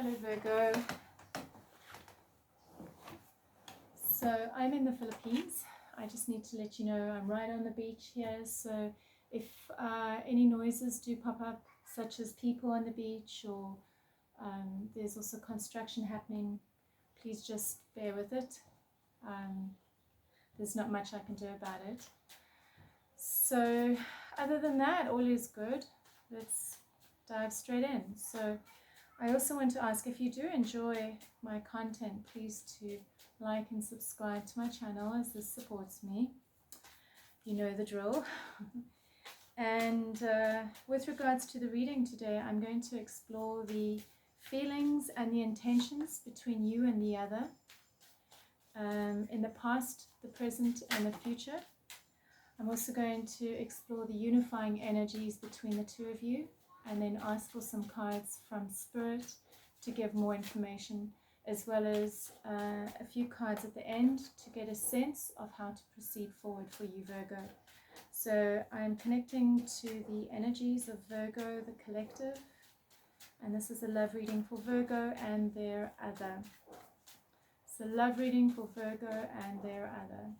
Hello Virgo. So I'm in the Philippines. I just need to let you know I'm right on the beach here. So if any noises do pop up, such as people on the beach or there's also construction happening, please just bear with it. There's not much I can do about it. So other than that, all is good. Let's dive straight in. So I also want to ask, if you do enjoy my content, please to like and subscribe to my channel, as this supports me. You know the drill. And with regards to the reading today, I'm going to explore the feelings and the intentions between you and the other, in the past, the present, and the future. I'm also going to explore the unifying energies between the two of you, and then ask for some cards from Spirit to give more information, as well as a few cards at the end to get a sense of how to proceed forward for you, Virgo. So I'm connecting to the energies of Virgo, the collective, and this is a love reading for Virgo and their other. So love reading for Virgo and their other.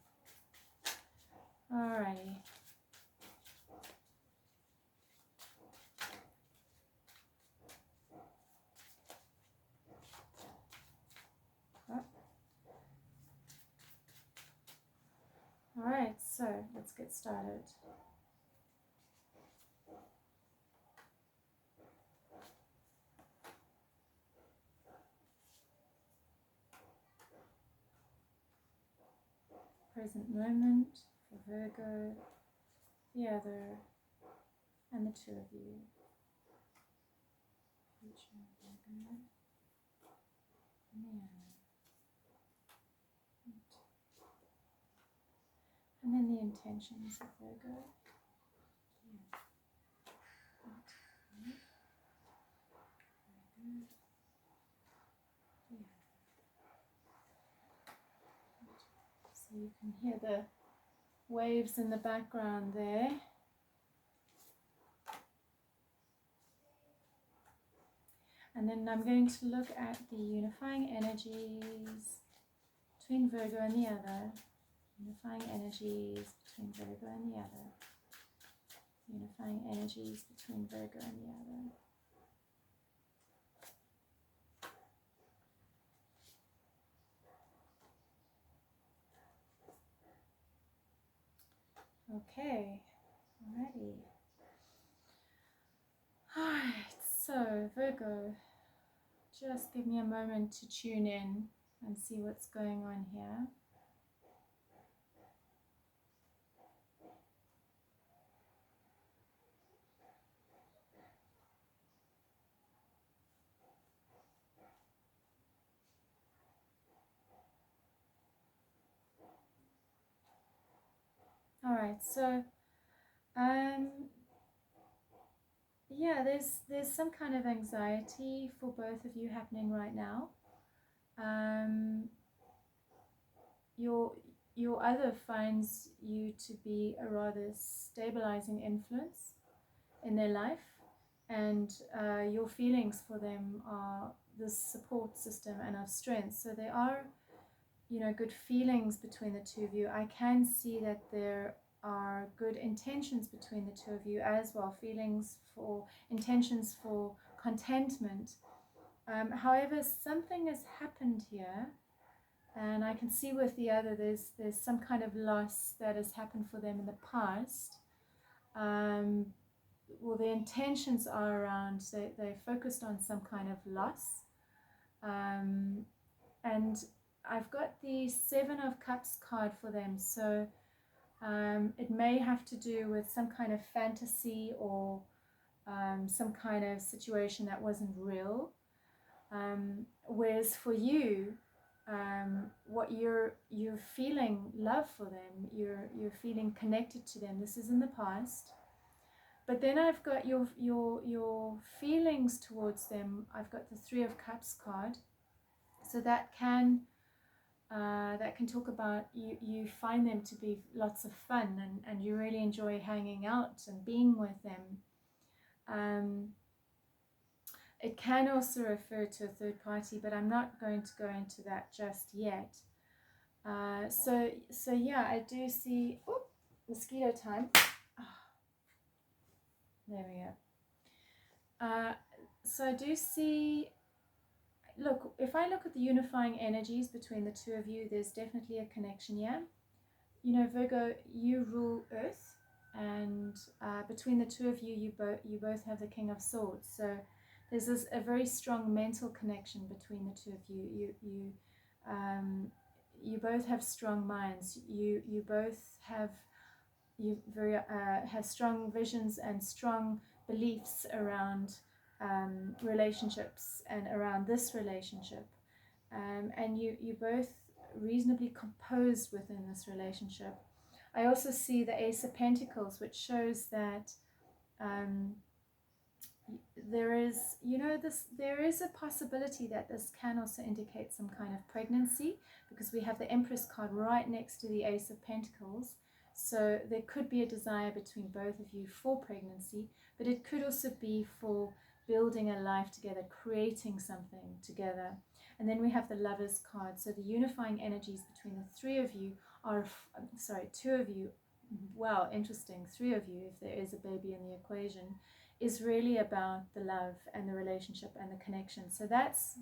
Alrighty. Alright, so let's get started. Present moment for Virgo, the other, and the two of you. Future Virgo, and the other. And then the intentions of Virgo. Yeah. So you can hear the waves in the background there. And then I'm going to look at the unifying energies between Virgo and the other. Unifying energies between Virgo and the other. Unifying energies between Virgo and the other. Okay, alrighty. Alright, so Virgo, just give me a moment to tune in and see what's going on here. Alright, so yeah, there's some kind of anxiety for both of you happening right now. Your other finds you to be a rather stabilizing influence in their life, and your feelings for them are this support system and of strength. So there are, you know, good feelings between the two of you. I can see that there are good intentions between the two of you as well, intentions for contentment. However, something has happened here, and I can see with the other there's some kind of loss that has happened for them in the past. Well, the intentions are around, they're focused on some kind of loss. And I've got the Seven of Cups card for them. So it may have to do with some kind of fantasy or some kind of situation that wasn't real. Whereas for you, what you're feeling love for them, you're feeling connected to them. This is in the past. But then I've got your feelings towards them. I've got the Three of Cups card. So that can talk about you find them to be lots of fun, and you really enjoy hanging out and being with them. It can also refer to a third party, but I'm not going to go into that just yet. So yeah, I do see, oh, mosquito time. Oh, there we go. So I do see, look, if I look at the unifying energies between the two of you, there's definitely a connection here. You know, Virgo, you rule Earth, and between the two of you, you both have the King of Swords. So there's a very strong mental connection between the two of you. You both have strong minds. You both have have strong visions and strong beliefs around relationships and around this relationship, and you both reasonably composed within this relationship. I also see the Ace of Pentacles, which shows that there is, there is a possibility that this can also indicate some kind of pregnancy, because we have the Empress card right next to the Ace of Pentacles. So there could be a desire between both of you for pregnancy, but it could also be for building a life together, creating something together. And then we have the Lovers card. So the unifying energies between the three of you are, two of you, wow, interesting, three of you, if there is a baby in the equation, is really about the love and the relationship and the connection. So that's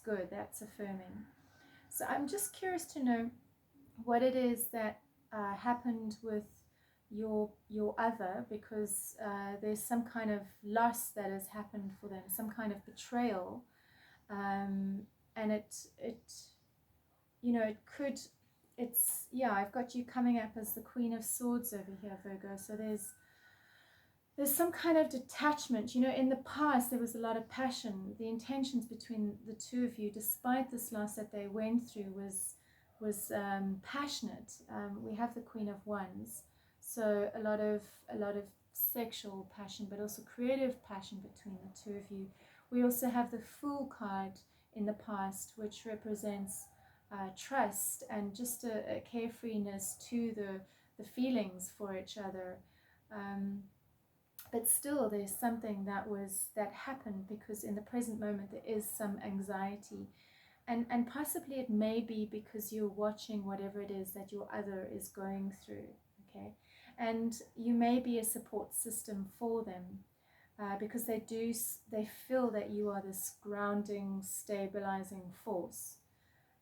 good, that's affirming. So I'm just curious to know what it is that happened with your other, because there's some kind of loss that has happened for them, some kind of betrayal, and it I've got you coming up as the Queen of Swords over here, Virgo. So there's some kind of detachment. In the past there was a lot of passion. The intentions between the two of you, despite this loss that they went through, was passionate. We have the Queen of Wands, so a lot of sexual passion, but also creative passion between the two of you. We also have the Fool card in the past, which represents trust and just a carefreeness to the feelings for each other. But still, there's something that happened, because in the present moment there is some anxiety, and possibly it may be because you're watching whatever it is that your other is going through. Okay, and you may be a support system for them, because they feel that you are this grounding, stabilizing force,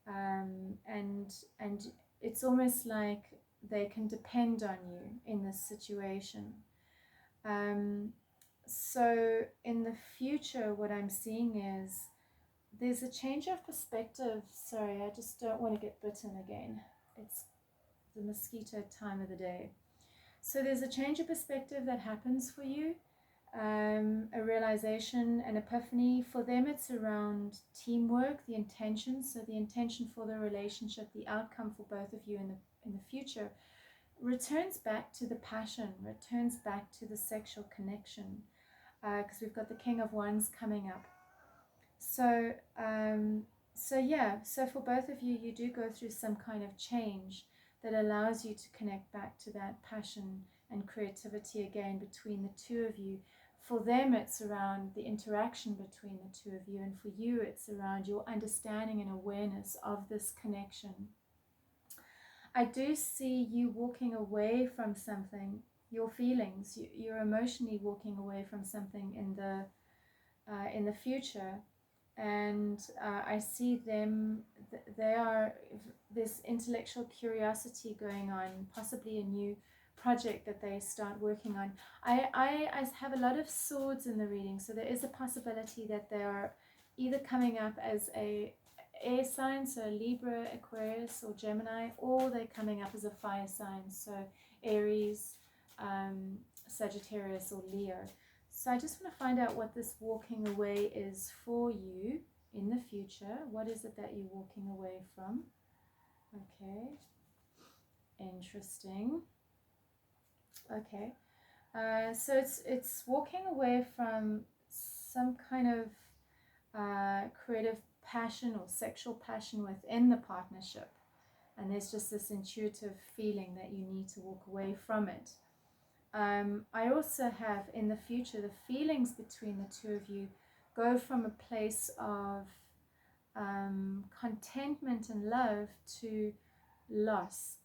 and it's almost like they can depend on you in this situation. So in the future, what I'm seeing is there's a change of perspective. Sorry, I just don't want to get bitten again. It's the mosquito time of the day. So there's a change of perspective that happens for you, a realization, an epiphany. For them, it's around teamwork, the intention. So the intention for the relationship, the outcome for both of you in the future, returns back to the passion, returns back to the sexual connection, because we've got the King of Wands coming up. So for both of you, you do go through some kind of change that allows you to connect back to that passion and creativity again between the two of you. For them, it's around the interaction between the two of you, and for you, it's around your understanding and awareness of this connection. I do see you walking away from something, your feelings. You're emotionally walking away from something in the future, and I see them. They are this intellectual curiosity going on, possibly a new project that they start working on. I have a lot of swords in the reading, so there is a possibility that they are either coming up as a air sign, so Libra, Aquarius, or Gemini, or they're coming up as a fire sign, so Aries, Sagittarius, or Leo. So I just want to find out what this walking away is for you in the future. What is it that you're walking away from? Okay, interesting. Okay, so it's walking away from some kind of creative passion or sexual passion within the partnership, and there's just this intuitive feeling that you need to walk away from it. I also have in the future the feelings between the two of you go from a place of contentment and love to loss.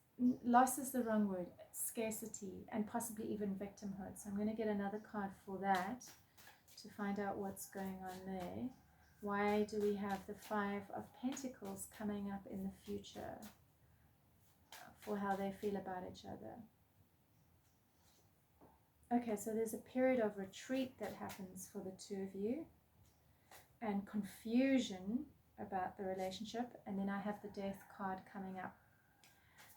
Loss is the wrong word, scarcity, and possibly even victimhood. So I'm going to get another card for that to find out what's going on there. Why do we have the Five of Pentacles coming up in the future for how they feel about each other? Okay, so there's a period of retreat that happens for the two of you, and confusion about the relationship, and then I have the Death card coming up.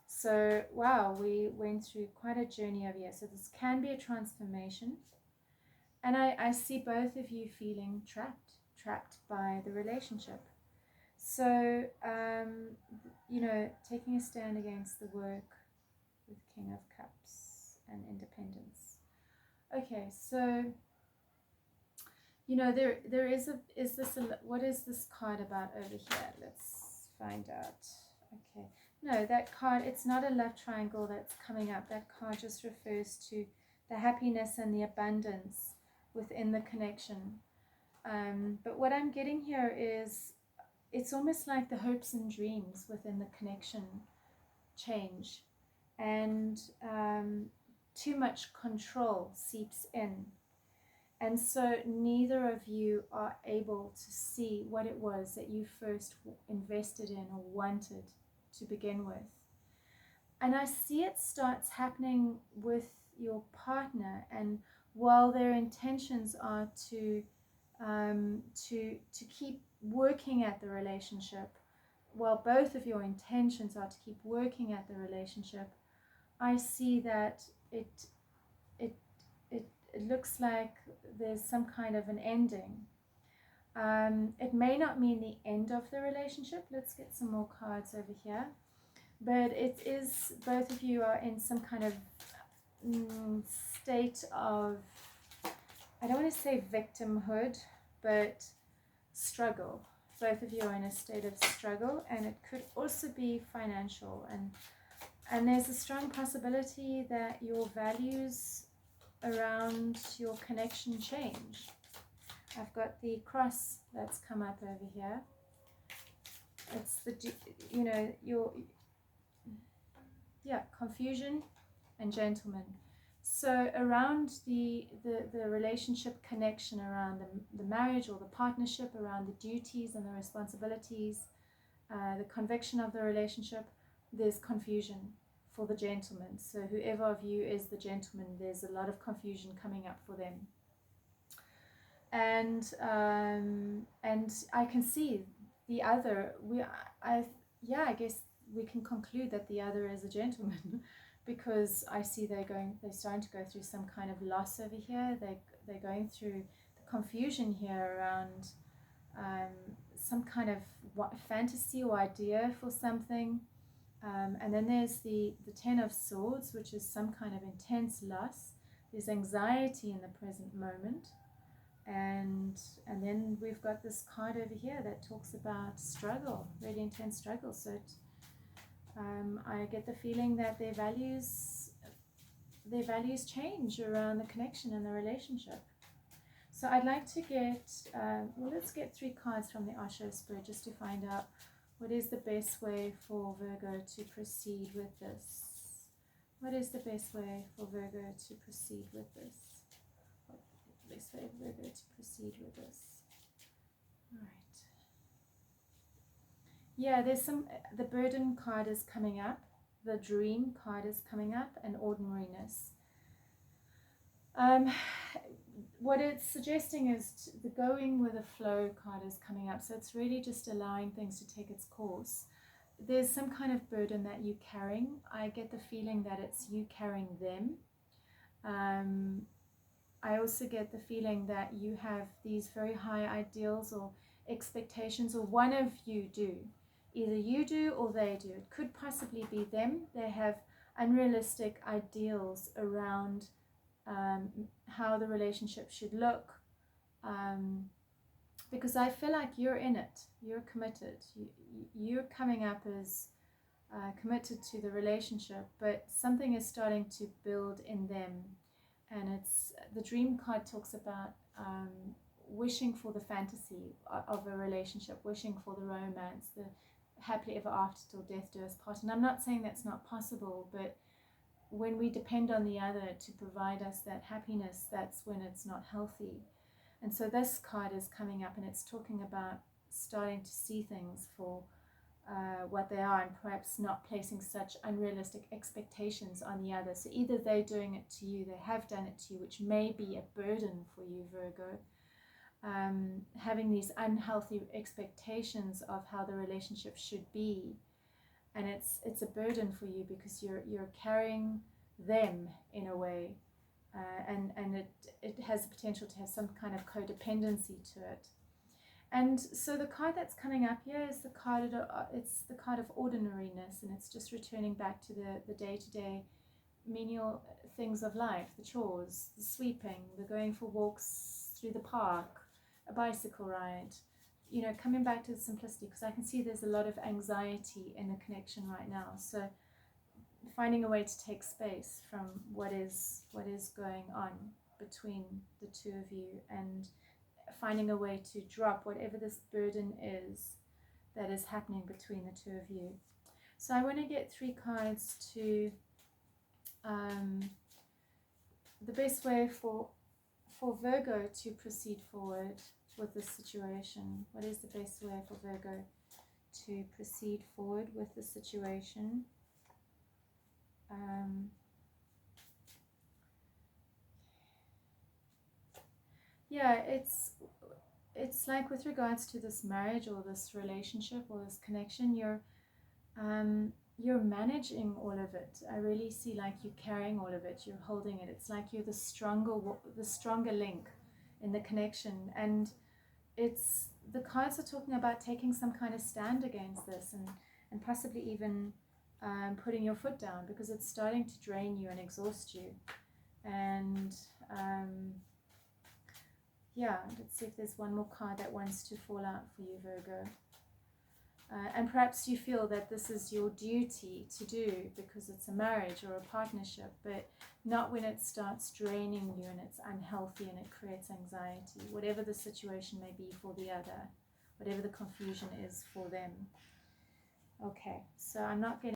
So wow, we went through quite a journey over here. So this can be a transformation, and I see both of you feeling trapped by the relationship. So you know, taking a stand against the work with King of Cups and independence. Okay, so you know, what is this card about over here? Let's find out. Okay, no, that card, it's not a love triangle that's coming up. That card just refers to the happiness and the abundance within the connection. But what I'm getting here is it's almost like the hopes and dreams within the connection change, and too much control seeps in. And so neither of you are able to see what it was that you first invested in or wanted to begin with. And I see it starts happening with your partner, and while their intentions are to keep working at the relationship, while both of your intentions are to keep working at the relationship, I see that it looks like there's some kind of an ending. It may not mean the end of the relationship. Let's get some more cards over here. But it is, both of you are in some kind of state of, I don't want to say victimhood, but struggle. Both of you are in a state of struggle, and it could also be financial. And there's a strong possibility that your values around your connection change. I've got the cross that's come up over here. It's the, you know, confusion and gentleman. So around the relationship connection, around the marriage or the partnership, around the duties and the responsibilities, the conviction of the relationship, there's confusion for the gentleman. So whoever of you is the gentleman, there's a lot of confusion coming up for them. And I can see the other. I guess we can conclude that the other is a gentleman, because I see they're starting to go through some kind of loss over here. They're going through the confusion here around some kind of fantasy or idea for something. And then there's the Ten of Swords, which is some kind of intense loss. There's anxiety in the present moment. And then we've got this card over here that talks about struggle, really intense struggle. So I get the feeling that their values change around the connection and the relationship. So I'd like to get, let's get 3 cards from the Osho Spirit just to find out what is the best way for Virgo to proceed with this. What is the best way for Virgo to proceed with this? Best way for Virgo to proceed with this. All right. Yeah, there's the burden card is coming up, the dream card is coming up, and ordinariness. What it's suggesting is the going with the flow card is coming up. So it's really just allowing things to take its course. There's some kind of burden that you're carrying. I get the feeling that it's you carrying them. I also get the feeling that you have these very high ideals or expectations, or one of you do. Either you do or they do. It could possibly be them. They have unrealistic ideals around how the relationship should look, because I feel like you're in it, you're committed, you're coming up as committed to the relationship, but something is starting to build in them. And it's the dream card talks about wishing for the fantasy of a relationship, wishing for the romance, the happily ever after till death do us part. And I'm not saying that's not possible, but when we depend on the other to provide us that happiness, that's when it's not healthy. And so this card is coming up, and it's talking about starting to see things for what they are, and perhaps not placing such unrealistic expectations on the other. So either they're doing it to you, they have done it to you, which may be a burden for you, Virgo. Having these unhealthy expectations of how the relationship should be, and it's a burden for you because you're carrying them in a way, and it has the potential to have some kind of codependency to it. And so the card that's coming up here is the card of ordinariness, and it's just returning back to the day-to-day menial things of life, the chores, the sweeping, the going for walks through the park, a bicycle ride, coming back to the simplicity, because I can see there's a lot of anxiety in the connection right now. So finding a way to take space from what is going on between the two of you, and finding a way to drop whatever this burden is that is happening between the two of you. So I want to get 3 cards to the best way for Virgo to proceed forward with this situation. What is the best way for Virgo to proceed forward with the situation? Yeah, it's like with regards to this marriage or this relationship or this connection, you're managing all of it. I really see like you're carrying all of it, you're holding it. It's like you're the stronger link in the connection, and the cards are talking about taking some kind of stand against this, and possibly even putting your foot down, because it's starting to drain you and exhaust you. And yeah, let's see if there's one more card that wants to fall out for you, Virgo. And perhaps you feel that this is your duty to do because it's a marriage or a partnership, but not when it starts draining you and it's unhealthy and it creates anxiety, whatever the situation may be for the other, whatever the confusion is for them. Okay, so I'm not getting